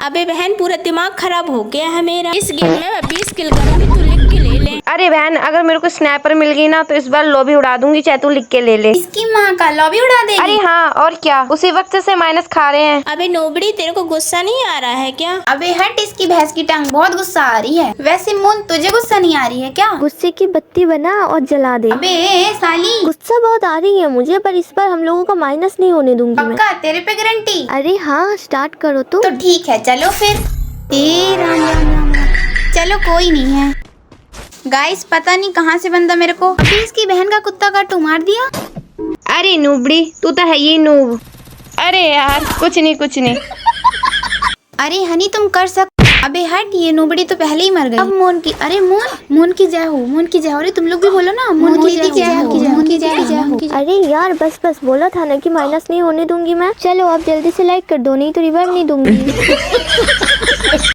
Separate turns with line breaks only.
अबे बहन पूरा दिमाग खराब हो गया है मेरा। इस गेम में मैं 20 किल करूंगी, तू लिख के ले ले।
अरे बहन, अगर मेरे को स्नैपर मिल गई ना तो इस बार लॉबी उड़ा दूंगी, चाहे तू लिख के ले ले।
इसकी माँ का लॉबी उड़ा देगी।
अरे हाँ, और क्या, उसी वक्त से माइनस खा रहे हैं।
अबे नोबड़ी, तेरे को गुस्सा नहीं आ रहा है क्या?
अबे हट, इसकी भैंस की टांग, बहुत गुस्सा आ रही है। वैसे मून, तुझे गुस्सा नहीं आ रही है क्या?
गुस्से की बत्ती बना और जला दे।
अबे साली,
गुस्सा बहुत आ रही है मुझे, पर इस बार हम लोगों का माइनस नहीं होने दूंगी मैं।
पक्का तेरे पे गारंटी?
अरे हाँ, स्टार्ट करो तो
ठीक है, चलो फिर। ए राम राम राम राम। चलो कोई नहीं है। गाइस, पता नहीं कहाँ से बंदा मेरे को अभी इसकी बहन का कुत्ता काटू मार दिया।
अरे नूबड़ी, तू तो है ये नूब। अरे यार, कुछ नहीं।
अरे हनी, तुम कर सक। अबे हट, ये नोबड़ी तो पहले ही मर गई। अब मून की, अरे मून की जय हो, मून की जय हो। अरे तुम लोग भी बोलो ना, मून की जय हो।
अरे यार, बस बोला था ना कि माइनस नहीं होने दूंगी मैं। चलो अब जल्दी से लाइक कर दो, नहीं तो रिवाइव नहीं दूंगी।